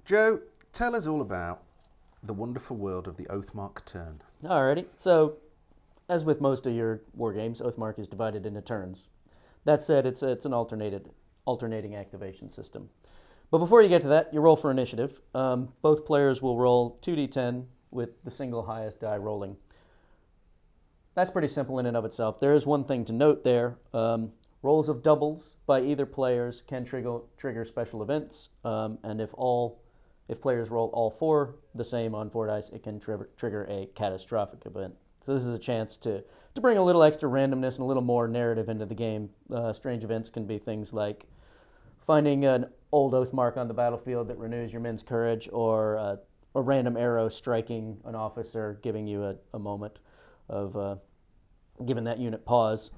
Joe, tell us all about the wonderful world of the Oathmark turn. Alrighty, so as with most of your war games, Oathmark is divided into turns. That said, it's an alternating activation system. But before you get to that, you roll for initiative. Both players will roll 2d10 with the single highest die rolling. That's pretty simple in and of itself. There is one thing to note there. Rolls of doubles by either players can trigger special events, and if players roll all four the same on 4 dice, it can trigger a catastrophic event. So this is a chance to bring a little extra randomness and a little more narrative into the game. Strange events can be things like finding an old Oathmark on the battlefield that renews your men's courage, or a random arrow striking an officer, giving you a moment of giving that unit pause.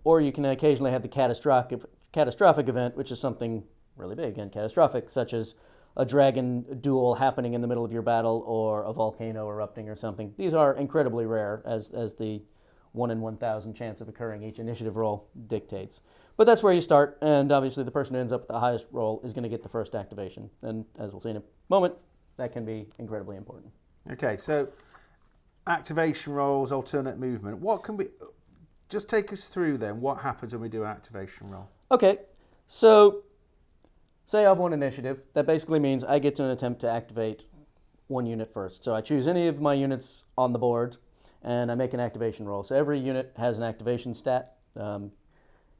Or you can occasionally have the catastrophic event, which is something really big and catastrophic, such as a dragon duel happening in the middle of your battle, or a volcano erupting or something. These are incredibly rare, as the 1 in 1,000 chance of occurring each initiative roll dictates. But that's where you start, and obviously the person who ends up with the highest roll is going to get the first activation. And as we'll see in a moment, that can be incredibly important. Okay, so activation rolls, alternate movement. What can we... Just take us through then, what happens when we do an activation roll? Okay, so say I've won initiative. That basically means I get to attempt to activate one unit first. So I choose any of my units on the board, and I make an activation roll. So every unit has an activation stat.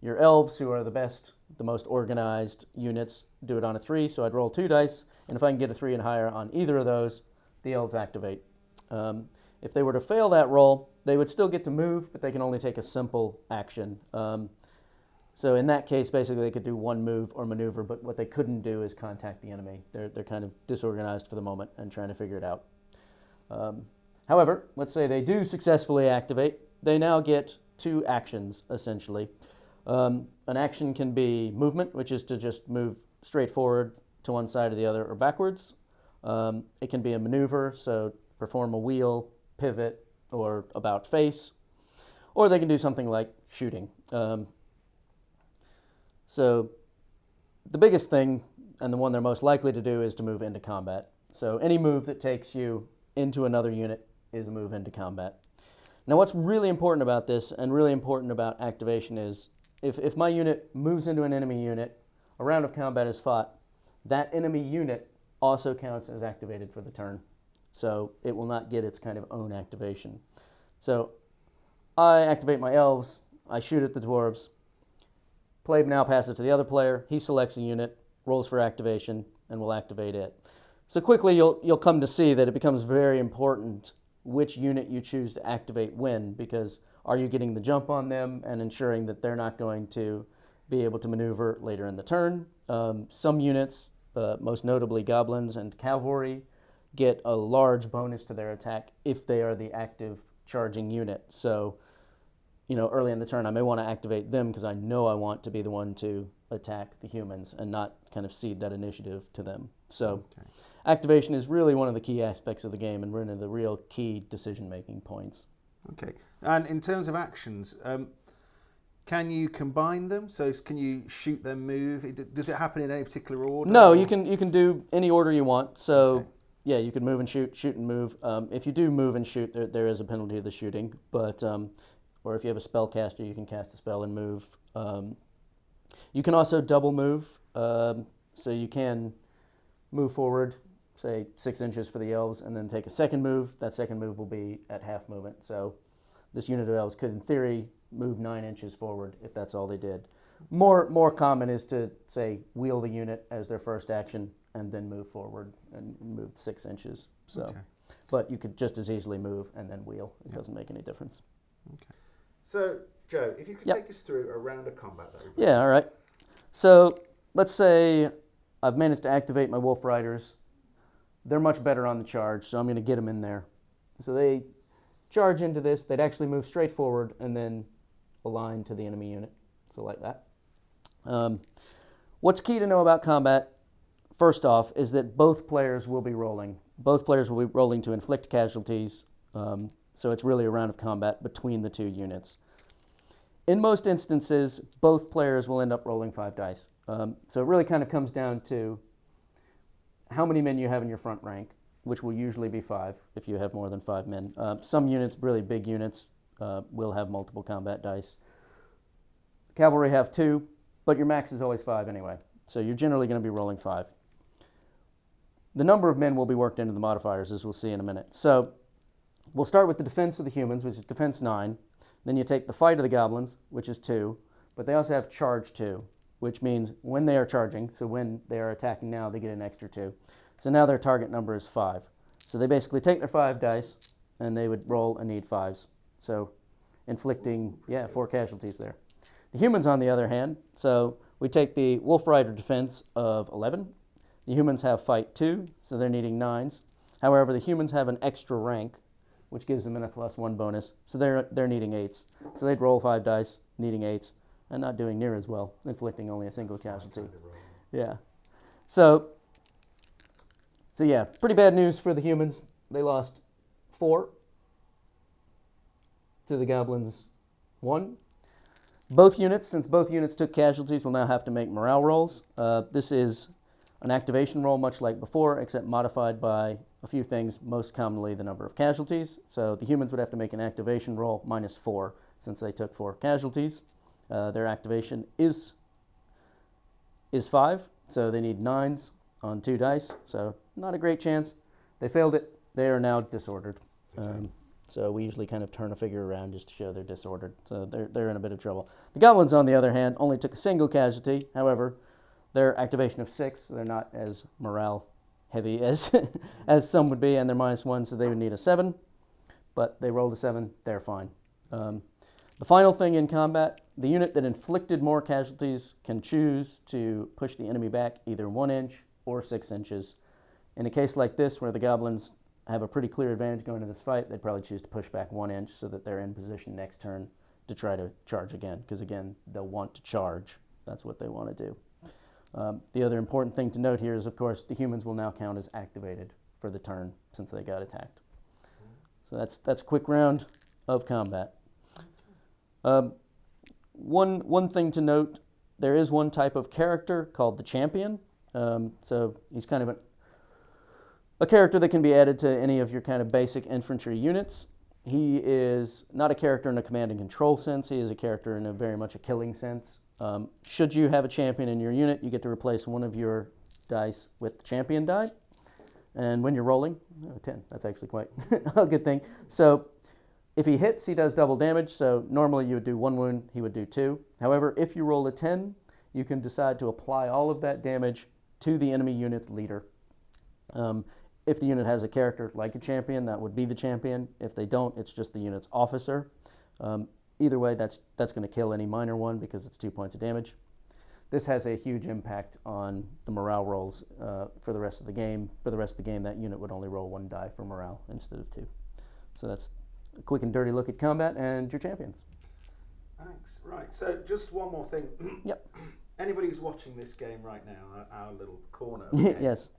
Your elves, who are the most organized units, do it on a 3, so I'd roll 2 dice, and if I can get a 3 and higher on either of those, the elves activate. If they were to fail that roll, they would still get to move, but they can only take a simple action. So in that case, basically they could do one move or maneuver, but what they couldn't do is contact the enemy. They're kind of disorganized for the moment and trying to figure it out. However, let's say they do successfully activate. They now get 2 actions, essentially. An action can be movement, which is to just move straight forward to one side or the other or backwards. It can be a maneuver, so perform a wheel, pivot, or about face. Or they can do something like shooting. So the biggest thing, and the one they're most likely to do, is to move into combat. So any move that takes you into another unit is a move into combat. Now what's really important about this, and really important about activation, is if my unit moves into an enemy unit, a round of combat is fought, that enemy unit also counts as activated for the turn. So it will not get its kind of own activation. So I activate my elves, I shoot at the dwarves. Play now passes to the other player. He selects a unit, rolls for activation, and will activate it. So quickly you'll come to see that it becomes very important which unit you choose to activate when, because are you getting the jump on them and ensuring that they're not going to be able to maneuver later in the turn? Some units, most notably goblins and cavalry, get a large bonus to their attack if they are the active charging unit. So, early in the turn, I may want to activate them because I know I want to be the one to attack the humans and not kind of cede that initiative to them. So activation is really one of the key aspects of the game and one of the real key decision-making points. Okay. And in terms of actions, can you combine them? So can you shoot them, move? Does it happen in any particular order? No, you can do any order you want. So yeah, you can move and shoot and move. If you do move and shoot, there is a penalty to the shooting, but or if you have a spellcaster, you can cast a spell and move. You can also double move, so you can move forward, say 6 inches for the elves, and then take a second move. That second move will be at half movement. So this unit of elves could, in theory, move 9 inches forward if that's all they did. More common is to, say, wheel the unit as their first action and then move forward and move 6 inches. So, but you could just as easily move and then wheel. It doesn't make any difference. Okay. So, Joe, if you could take us through a round of combat, that would be all right. So let's say I've managed to activate my Wolf Riders. They're much better on the charge, so I'm going to get them in there. So they charge into this. They'd actually move straight forward and then align to the enemy unit. So like that. What's key to know about combat, first off, is that both players will be rolling. Both players will be rolling to inflict casualties. So it's really a round of combat between the 2 units. In most instances, both players will end up rolling 5 dice. So it really kind of comes down to how many men you have in your front rank, which will usually be 5 if you have more than 5 men. Some units, really big units, will have multiple combat dice. Cavalry have 2, but your max is always 5 anyway. So you're generally going to be rolling 5. The number of men will be worked into the modifiers, as we'll see in a minute. So we'll start with the defense of the humans, which is defense 9. Then you take the fight of the goblins, which is 2. But they also have charge 2, which means when they are charging, so when they are attacking now, they get an extra 2. So now their target number is 5. So they basically take their 5 dice, and they would roll and need 5s. So inflicting, 4 casualties there. The humans, on the other hand, so we take the Wolf Rider defense of 11. The humans have fight 2, so they're needing 9s. However, the humans have an extra rank, which gives them a +1 bonus, so they're needing 8s. So they'd roll 5 dice, needing 8s, and not doing near as well, inflicting only a single casualty. Yeah. So yeah, pretty bad news for the humans. They lost 4 to the goblins 1. Both units, since both units took casualties, will now have to make morale rolls. This is an activation roll, much like before, except modified by a few things, most commonly the number of casualties. So the humans would have to make an activation roll -4, since they took 4 casualties. Their activation is 5, so they need 9s on 2 dice, so not a great chance. They failed it. They are now disordered. So we usually kind of turn a figure around just to show they're disordered. So they're in a bit of trouble. The goblins, on the other hand, only took a single casualty. However, their activation of 6, so they're not as morale heavy as as some would be, and they're -1, so they would need a 7. But they rolled a 7. They're fine. The final thing in combat, the unit that inflicted more casualties can choose to push the enemy back either 1 inch or 6 inches. In a case like this, where the goblins have a pretty clear advantage going into this fight, they'd probably choose to push back 1 inch so that they're in position next turn to try to charge again, because again, they'll want to charge. That's what they want to do. The other important thing to note here is, of course, the humans will now count as activated for the turn since they got attacked. So that's a quick round of combat. One thing to note, there is one type of character called the champion. So he's kind of a character that can be added to any of your kind of basic infantry units. He is not a character in a command and control sense. He is a character in a very much a killing sense. Should you have a champion in your unit, you get to replace one of your dice with the champion die. And when you're rolling, 10, that's actually quite a good thing. So if he hits, he does double damage. So normally you would do 1 wound, he would do 2. However, if you roll a 10, you can decide to apply all of that damage to the enemy unit's leader. If the unit has a character like a champion, that would be the champion. If they don't, it's just the unit's officer. Either way, that's going to kill any minor one because it's 2 points of damage. This has a huge impact on the morale rolls for the rest of the game. For the rest of the game, that unit would only roll 1 die for morale instead of 2. So that's a quick and dirty look at combat and your champions. Thanks. Right, so just one more thing. Yep. Anybody who's watching this game right now, our little corner of the game, Yes.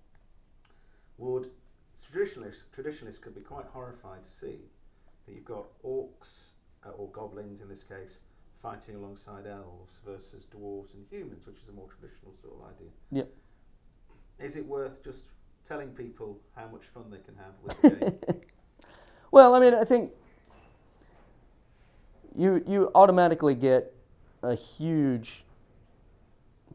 would traditionalists could be quite horrified to see that you've got orcs or goblins in this case fighting alongside elves versus dwarves and humans, which is a more traditional sort of idea. Yep. Is it worth just telling people how much fun they can have with the game? Well, I mean, I think you automatically get a huge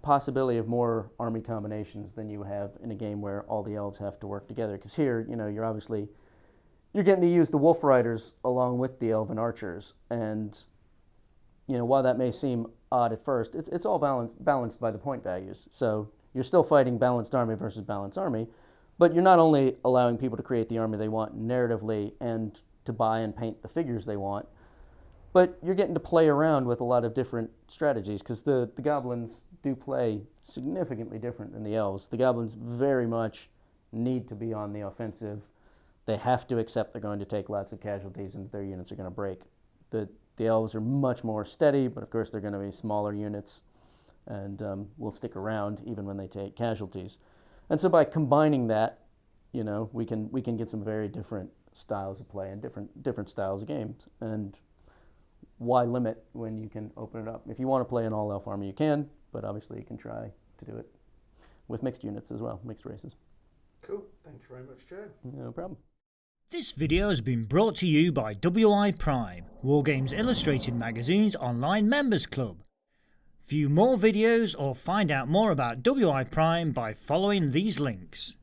possibility of more army combinations than you have in a game where all the elves have to work together. Because here, you're getting to use the wolf riders along with the elven archers, and while that may seem odd at first, it's all balanced by the point values. So you're still fighting balanced army versus balanced army, but you're not only allowing people to create the army they want narratively and to buy and paint the figures they want, but you're getting to play around with a lot of different strategies, because the goblins do play significantly different than the elves. The goblins very much need to be on the offensive. They have to accept they're going to take lots of casualties and their units are going to break. The elves are much more steady, but of course they're going to be smaller units and will stick around even when they take casualties. And so by combining that, we can get some very different styles of play and different styles of games. And why limit when you can open it up? If you want to play an all-elf army, you can, but obviously you can try to do it with mixed units as well, mixed races. Cool. Thank you very much, Joe. No problem. This video has been brought to you by WI Prime, Wargames Illustrated Magazine's online members club. View more videos or find out more about WI Prime by following these links.